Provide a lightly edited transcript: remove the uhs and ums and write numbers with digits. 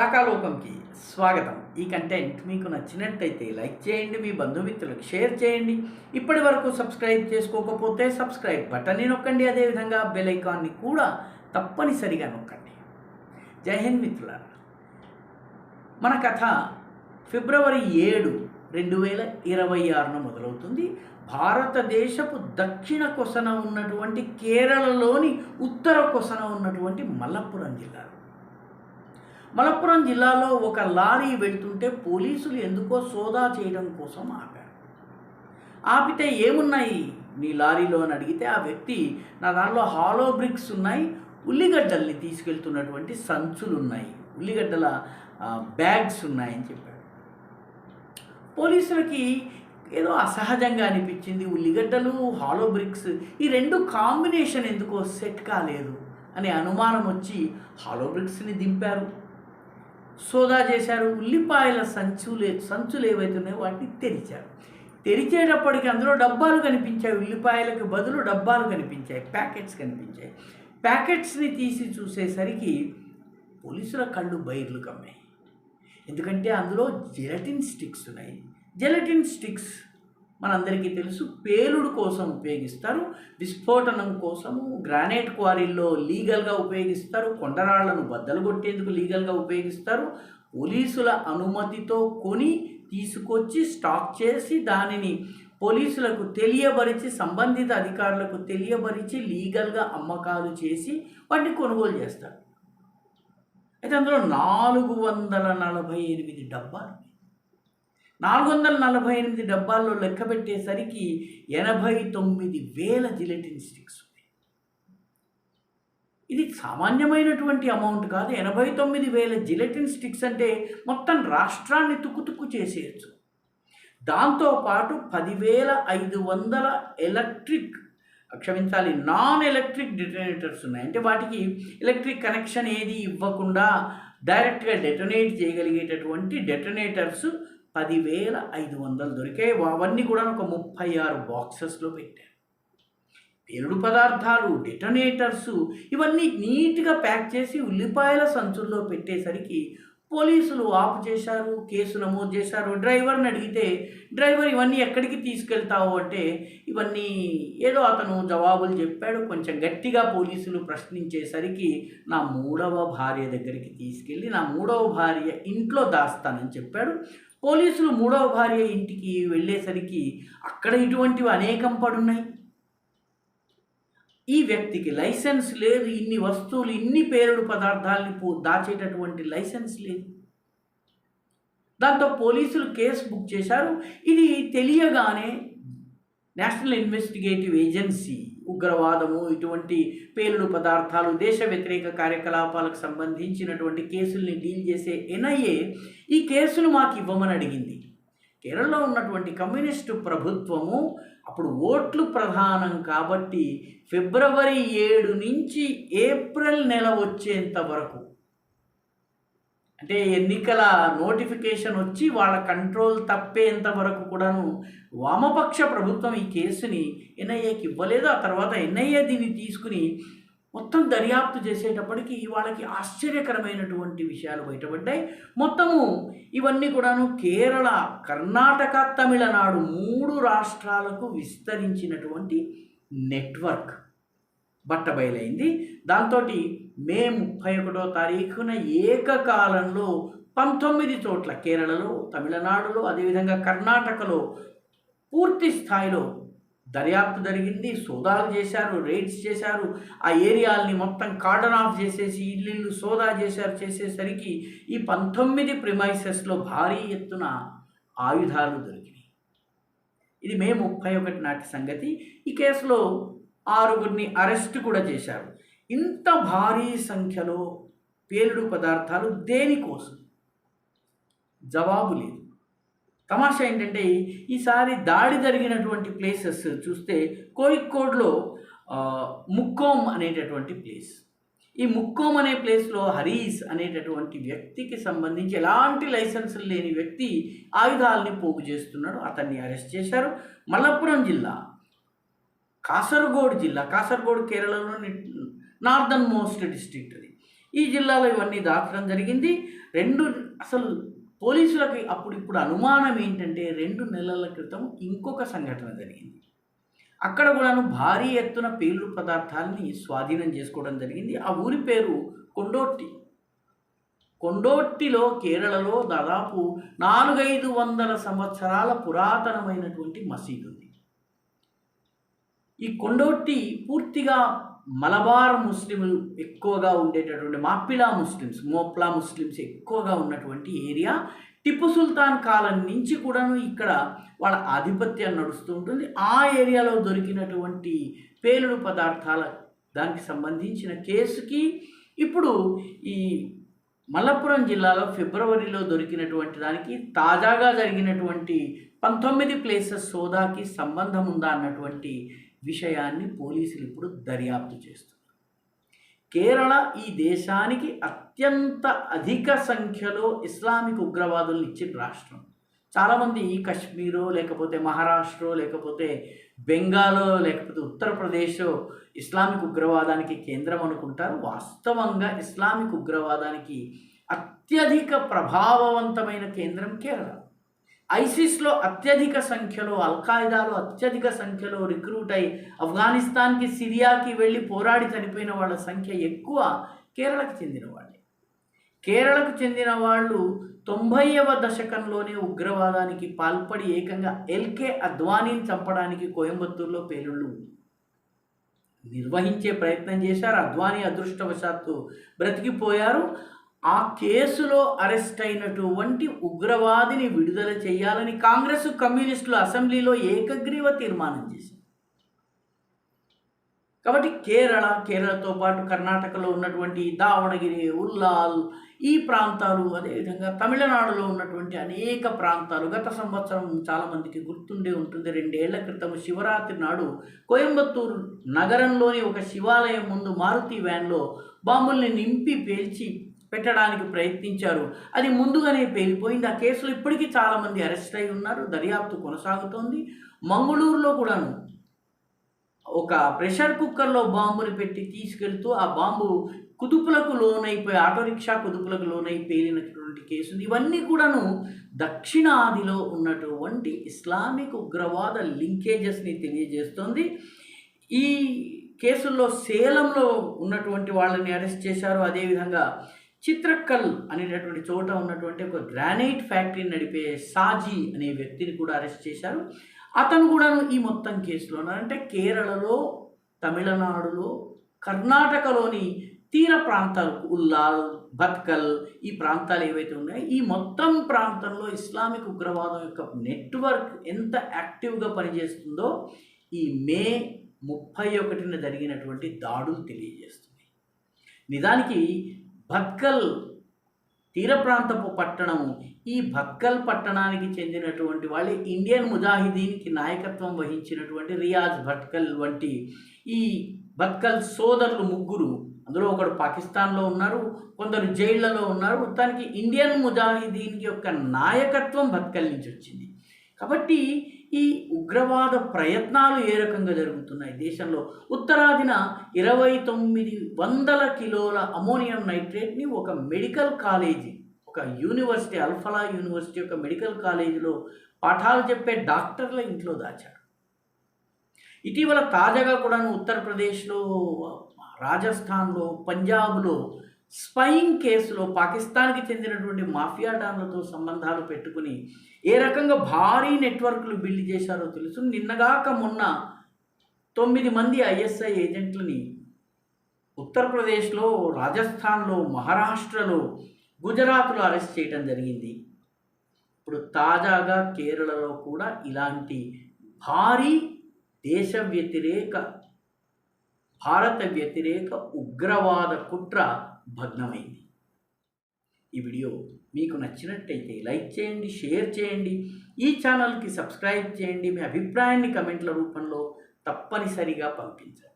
రాకాలోకంకి స్వాగతం. ఈ కంటెంట్ మీకు నచ్చినట్టయితే లైక్ చేయండి, మీ బంధుమిత్రులకు షేర్ చేయండి. ఇప్పటి వరకు సబ్స్క్రైబ్ చేసుకోకపోతే సబ్స్క్రైబ్ బటన్ని నొక్కండి. అదేవిధంగా బెల్ ఐకాన్ని కూడా తప్పనిసరిగా నొక్కండి. జై హింద్ మిత్రులారా. మన కథ ఫిబ్రవరి 7, 2026 మొదలవుతుంది. భారతదేశపు దక్షిణ కొసన ఉన్నటువంటి కేరళలోని ఉత్తర కొసన ఉన్నటువంటి మలప్పురం జిల్లా. మలప్పురం జిల్లాలో ఒక లారీ వెళ్తుంటే పోలీసులు ఎందుకో సోదా చేయడం కోసం ఆపారు. ఆపితే ఏమున్నాయి నీ లారీలో అని అడిగితే ఆ వ్యక్తి, నా దానిలో హాలో బ్రిక్స్ ఉన్నాయి, ఉల్లిగడ్డల్ని తీసుకెళ్తున్నటువంటి సంచులు ఉన్నాయి, ఉల్లిగడ్డల బ్యాగ్స్ ఉన్నాయని చెప్పాడు. పోలీసులకి ఏదో అసహజంగా అనిపించింది. ఉల్లిగడ్డలు, హాలో బ్రిక్స్, ఈ రెండు కాంబినేషన్ ఎందుకో సెట్ కాలేదు అనే అనుమానం వచ్చి హాలో బ్రిక్స్ని దింపారు, సోదా చేశారు. ఉల్లిపాయల సంచులు ఏవైతే ఉన్నాయో వాటిని తెరిచారు. తెరిచేటప్పటికి అందులో డబ్బాలు కనిపించాయి. ఉల్లిపాయలకు బదులు డబ్బాలు కనిపించాయి, ప్యాకెట్స్ కనిపించాయి. ప్యాకెట్స్ని తీసి చూసేసరికి పోలీసుల కళ్ళు బైర్లు కమ్మాయి. ఎందుకంటే అందులో జెలటిన్ స్టిక్స్ ఉన్నాయి. జెలటిన్ స్టిక్స్ మనందరికీ తెలుసు, పేలుడు కోసం ఉపయోగిస్తారు, విస్ఫోటనం కోసము, గ్రానైట్ క్వారీల్లో లీగల్గా ఉపయోగిస్తారు, కొండరాళ్లను బద్దలు కొట్టేందుకు లీగల్గా ఉపయోగిస్తారు. పోలీసుల అనుమతితో కొని తీసుకొచ్చి స్టాక్ చేసి దానిని పోలీసులకు తెలియబరిచి, సంబంధిత అధికారులకు తెలియబరిచి లీగల్గా అమ్మకాలు చేసి వాటిని కొనుగోలు చేస్తారు. అయితే అందులో 448 డబ్బాలు. 448 డబ్బాల్లో లెక్క పెట్టేసరికి 89,000 జిలెటిన్ స్టిక్స్ ఉన్నాయి. ఇది సామాన్యమైనటువంటి అమౌంట్ కాదు. 89,000 జిలెటిన్ స్టిక్స్ అంటే మొత్తం రాష్ట్రాన్ని తుక్కుతుక్కు చేసేయచ్చు. దాంతోపాటు 10,500 నాన్ ఎలక్ట్రిక్ డెటోనేటర్స్ ఉన్నాయి. అంటే వాటికి ఎలక్ట్రిక్ కనెక్షన్ ఏది ఇవ్వకుండా డైరెక్ట్గా డెటోనేట్ చేయగలిగేటటువంటి డెటోనేటర్స్ 10,500 దొరికాయి. అవన్నీ కూడా ఒక 36 బాక్సెస్లో పెట్టారు. పేలుడు పదార్థాలు, డెటోనేటర్సు ఇవన్నీ నీట్గా ప్యాక్ చేసి ఉల్లిపాయల సంచుల్లో పెట్టేసరికి పోలీసులు ఆపు చేశారు, కేసు నమోదు చేశారు. డ్రైవర్ని అడిగితే డ్రైవర్ ఇవన్నీ ఎక్కడికి తీసుకెళ్తావు అంటే ఇవన్నీ ఏదో అతను జవాబులు చెప్పాడు. కొంచెం గట్టిగా పోలీసులు ప్రశ్నించేసరికి నా 3వ భార్య దగ్గరికి తీసుకెళ్ళి నా 3వ భార్య ఇంట్లో దాస్తానని చెప్పాడు. పోలీసులు 3వ భార్య ఇంటికి వెళ్ళేసరికి అక్కడ ఇటువంటివి అనేకం పడున్నాయి. ఈ వ్యక్తికి లైసెన్స్ లేదు, ఇన్ని వస్తువులు, ఇన్ని పేలుడు పదార్థాలని దాచేటటువంటి లైసెన్స్ లేదు. దాంతో పోలీసులు కేసు బుక్ చేశారు. ఇది తెలియగానే నేషనల్ ఇన్వెస్టిగేటివ్ ఏజెన్సీ, ఉగ్రవాదము, ఇటువంటి పేలుడు పదార్థాలు, దేశ వ్యతిరేక కార్యకలాపాలకు సంబంధించినటువంటి కేసుల్ని డీల్ చేసే ఎన్ఐఏ ఈ కేసును మాకు ఇవ్వమని అడిగింది. కేరళలో ఉన్నటువంటి కమ్యూనిస్టు ప్రభుత్వము అప్పుడు ఓట్లు ప్రధానం కాబట్టి ఫిబ్రవరి 7 నుంచి ఏప్రిల్ నెల వచ్చేంత వరకు, అంటే ఎన్నికల నోటిఫికేషన్ వచ్చి వాళ్ళ కంట్రోల్ తప్పేంత వరకు కూడాను వామపక్ష ప్రభుత్వం ఈ కేసుని ఎన్ఐఏకి ఇవ్వలేదు. ఆ తర్వాత ఎన్ఐఏ దీన్ని తీసుకుని మొత్తం దర్యాప్తు చేసేటప్పటికి వాళ్ళకి ఆశ్చర్యకరమైనటువంటి విషయాలు బయటపడ్డాయి. మొత్తము ఇవన్నీ కూడాను కేరళ, కర్ణాటక, తమిళనాడు 3 రాష్ట్రాలకు విస్తరించినటువంటి నెట్వర్క్ బట్టబయలైంది. దాంతో మే 31వ తారీఖున ఏకకాలంలో 19 చోట్ల కేరళలో, తమిళనాడులో, అదేవిధంగా కర్ణాటకలో పూర్తి స్థాయిలో దర్యాప్తు జరిగింది. సోదాలు చేశారు, రైడ్స్ చేశారు. ఆ ఏరియాల్ని మొత్తం కార్డన్ ఆఫ్ చేసేసి ఇల్లు సోదా చేసేసరికి ఈ 19 ప్రిమైసెస్లో భారీ ఎత్తున ఆయుధాలు దొరికినాయి. ఇది మే 31 నాటి సంగతి. ఈ కేసులో 6గురిని అరెస్ట్ కూడా చేశారు. ఇంత భారీ సంఖ్యలో పేలుడు పదార్థాలు దేనికోసం? జవాబు లేదు. తమాషా ఏంటంటే ఈసారి దాడి జరిగినటువంటి ప్లేసెస్ చూస్తే కోయిక్కోడ్లో ముక్కోమ్ అనేటటువంటి ప్లేస్. ఈ ముక్కోమ్ అనే ప్లేస్లో హరీస్ అనేటటువంటి వ్యక్తికి సంబంధించి ఎలాంటి లైసెన్సులు లేని వ్యక్తి ఆయుధాలని పోగు చేస్తున్నాడు. అతన్ని అరెస్ట్ చేశారు. మలప్పురం జిల్లా, కాసర్గోడ్ జిల్లా, కాసర్గోడ్ కేరళలోని నార్దర్న్ మోస్ట్ డిస్ట్రిక్ట్. అది ఈ జిల్లాలో ఇవన్నీ దాచడం జరిగింది. అసలు పోలీసులకి ఇప్పుడు అనుమానం ఏంటంటే 2 నెలల క్రితం ఇంకొక సంఘటన జరిగింది. అక్కడ కూడాను భారీ ఎత్తున పేలుడు పదార్థాలని స్వాధీనం చేసుకోవడం జరిగింది. ఆ ఊరి పేరు కొండోట్టి. కొండోట్టిలో కేరళలో దాదాపు 400-500 సంవత్సరాల పురాతనమైనటువంటి మసీదు ఉంది. ఈ కొండోట్టి పూర్తిగా మలబార్ ముస్లింలు ఎక్కువగా ఉండేటటువంటి మోప్లా ముస్లిమ్స్ ఎక్కువగా ఉన్నటువంటి ఏరియా. టిప్పు సుల్తాన్ కాలం నుంచి కూడాను ఇక్కడ వాళ్ళ ఆధిపత్యం నడుస్తూ ఉంటుంది. ఆ ఏరియాలో దొరికినటువంటి పేలుడు పదార్థాల దానికి సంబంధించిన కేసుకి ఇప్పుడు ఈ మలప్పురం జిల్లాలో ఫిబ్రవరిలో దొరికినటువంటి దానికి తాజాగా జరిగినటువంటి 19 ప్లేసెస్ సోదాకి సంబంధం ఉందా అన్నటువంటి విషయాన్ని పోలీసులు ఇప్పుడు దర్యాప్తు చేస్తున్నారు. కేరళ ఈ దేశానికి అత్యంత అధిక సంఖ్యలో ఇస్లామిక్ ఉగ్రవాదులను ఇచ్చిన రాష్ట్రం. చాలామంది కశ్మీరో లేకపోతే మహారాష్ట్ర లేకపోతే బెంగాలో లేకపోతే ఉత్తరప్రదేశ్ ఇస్లామిక్ ఉగ్రవాదానికి కేంద్రం అనుకుంటారు. వాస్తవంగా ఇస్లామిక్ ఉగ్రవాదానికి అత్యధిక ప్రభావవంతమైన కేంద్రం కేరళ. ఐసిస్లో అత్యధిక సంఖ్యలో, అల్ఖాయిదాలో అత్యధిక సంఖ్యలో రిక్రూట్ అయి ఆఫ్ఘనిస్తాన్కి, సిరియాకి వెళ్ళి పోరాడి చనిపోయిన వాళ్ళ సంఖ్య ఎక్కువ కేరళకు చెందిన వాళ్ళే. కేరళకు చెందిన వాళ్ళు 90వ దశకంలోనే ఉగ్రవాదానికి పాల్పడి ఏకంగా ఎల్కే అద్వానీని చంపడానికి కోయంబత్తూరులో పేలుళ్ళు నిర్వహించే ప్రయత్నం చేశారు. అద్వానీ అదృష్టవశాత్తు బ్రతికిపోయారు. ఆ కేసులో అరెస్ట్ అయినటువంటి ఉగ్రవాదిని విడుదల చేయాలని కాంగ్రెస్, కమ్యూనిస్టులు అసెంబ్లీలో ఏకగ్రీవ తీర్మానం చేశారు. కాబట్టి కేరళతో పాటు కర్ణాటకలో ఉన్నటువంటి దావణగిరి, ఉల్లాల్ ఈ ప్రాంతాలు, అదేవిధంగా తమిళనాడులో ఉన్నటువంటి అనేక ప్రాంతాలు గత సంవత్సరం చాలామందికి గుర్తుండే ఉంటుంది. 2 ఏళ్ల క్రితం శివరాత్రి నాడు కోయంబత్తూరు నగరంలోని ఒక శివాలయం ముందు మారుతి వ్యాన్లో బాంబుల్ని నింపి పేల్చి పెట్టడానికి ప్రయత్నించారు. అది ముందుగానే పేలిపోయింది. ఆ కేసులో ఇప్పటికీ చాలామంది అరెస్ట్ అయి ఉన్నారు. దర్యాప్తు కొనసాగుతోంది. మంగళూరులో కూడాను ఒక ప్రెషర్ కుక్కర్లో బాంబుని పెట్టి తీసుకెళ్తూ ఆ బాంబు కుదుపులకు లోనైపోయి ఆటో రిక్షా కుదుపులకు లోనై పేలినటువంటి కేసు. ఇవన్నీ కూడాను దక్షిణాదిలో ఉన్నటువంటి ఇస్లామిక్ ఉగ్రవాద లింకేజెస్ని తెలియజేస్తోంది. ఈ కేసుల్లో సేలంలో ఉన్నటువంటి వాళ్ళని అరెస్ట్ చేశారు. అదేవిధంగా చిత్రక్కల్ అనేటటువంటి చోట ఉన్నటువంటి ఒక గ్రానైట్ ఫ్యాక్టరీని నడిపే సాజీ అనే వ్యక్తిని కూడా అరెస్ట్ చేశారు. అతను కూడా ఈ మొత్తం కేసులో ఉన్నారంటే కేరళలో, తమిళనాడులో, కర్ణాటకలోని తీర ప్రాంతాలు ఉల్లాల్, భత్కల్ ఈ ప్రాంతాలు ఏవైతే ఉన్నాయో ఈ మొత్తం ప్రాంతంలో ఇస్లామిక్ ఉగ్రవాదం యొక్క నెట్వర్క్ ఎంత యాక్టివ్గా పనిచేస్తుందో ఈ మే 31న జరిగినటువంటి దాడులు తెలియజేస్తుంది. నిజానికి భత్కల్ తీర ప్రాంతపు పట్టణము, ఈ భత్కల్ పట్టణానికి చెందినటువంటి వాళ్ళే ఇండియన్ ముజాహిదీన్కి నాయకత్వం వహించినటువంటి రియాజ్ భట్కల్ వంటి ఈ భత్కల్ సోదరులు 3, అందులో ఒకడు పాకిస్తాన్లో ఉన్నారు, కొందరు జైళ్లలో ఉన్నారు. మొత్తానికి ఇండియన్ ముజాహిదీన్ యొక్క నాయకత్వం భత్కల్ నుంచి వచ్చింది. కాబట్టి ఈ ఉగ్రవాద ప్రయత్నాలు ఏ రకంగా జరుగుతున్నాయి దేశంలో? ఉత్తరాదిన 2900 కిలోల అమోనియం నైట్రేట్ని ఒక మెడికల్ కాలేజీ, ఒక యూనివర్సిటీ, అల్ఫలా యూనివర్సిటీ యొక్క మెడికల్ కాలేజీలో పాఠాలు చెప్పే డాక్టర్ల ఇంట్లో దాచారు. ఇటీవల తాజాగా కూడా ఉత్తరప్రదేశ్లో, రాజస్థాన్లో, పంజాబ్లో స్పైయింగ్ కేసులో పాకిస్తాన్కి చెందినటువంటి మాఫియా డాన్లతో సంబంధాలు పెట్టుకుని ఏ రకంగా భారీ నెట్వర్క్లు బిల్డ్ చేశారో తెలుసు. నిన్నగాక మొన్న 9 మంది ఐఎస్ఐ ఏజెంట్లని ఉత్తరప్రదేశ్లో, రాజస్థాన్లో, మహారాష్ట్రలో, గుజరాత్లో అరెస్ట్ చేయడం జరిగింది. ఇప్పుడు తాజాగా కేరళలో కూడా ఇలాంటి భారీ దేశ వ్యతిరేక, భారత వ్యతిరేక ఉగ్రవాద కుట్ర భగ్నమైంది. ఈ వీడియో మీకు నచ్చినట్టయితే లైక్ చేయండి, షేర్ చేయండి, ఈ ఛానల్కి సబ్స్క్రైబ్ చేయండి. మీ అభిప్రాయాన్ని కమెంట్ల రూపంలో తప్పనిసరిగా పంపించండి.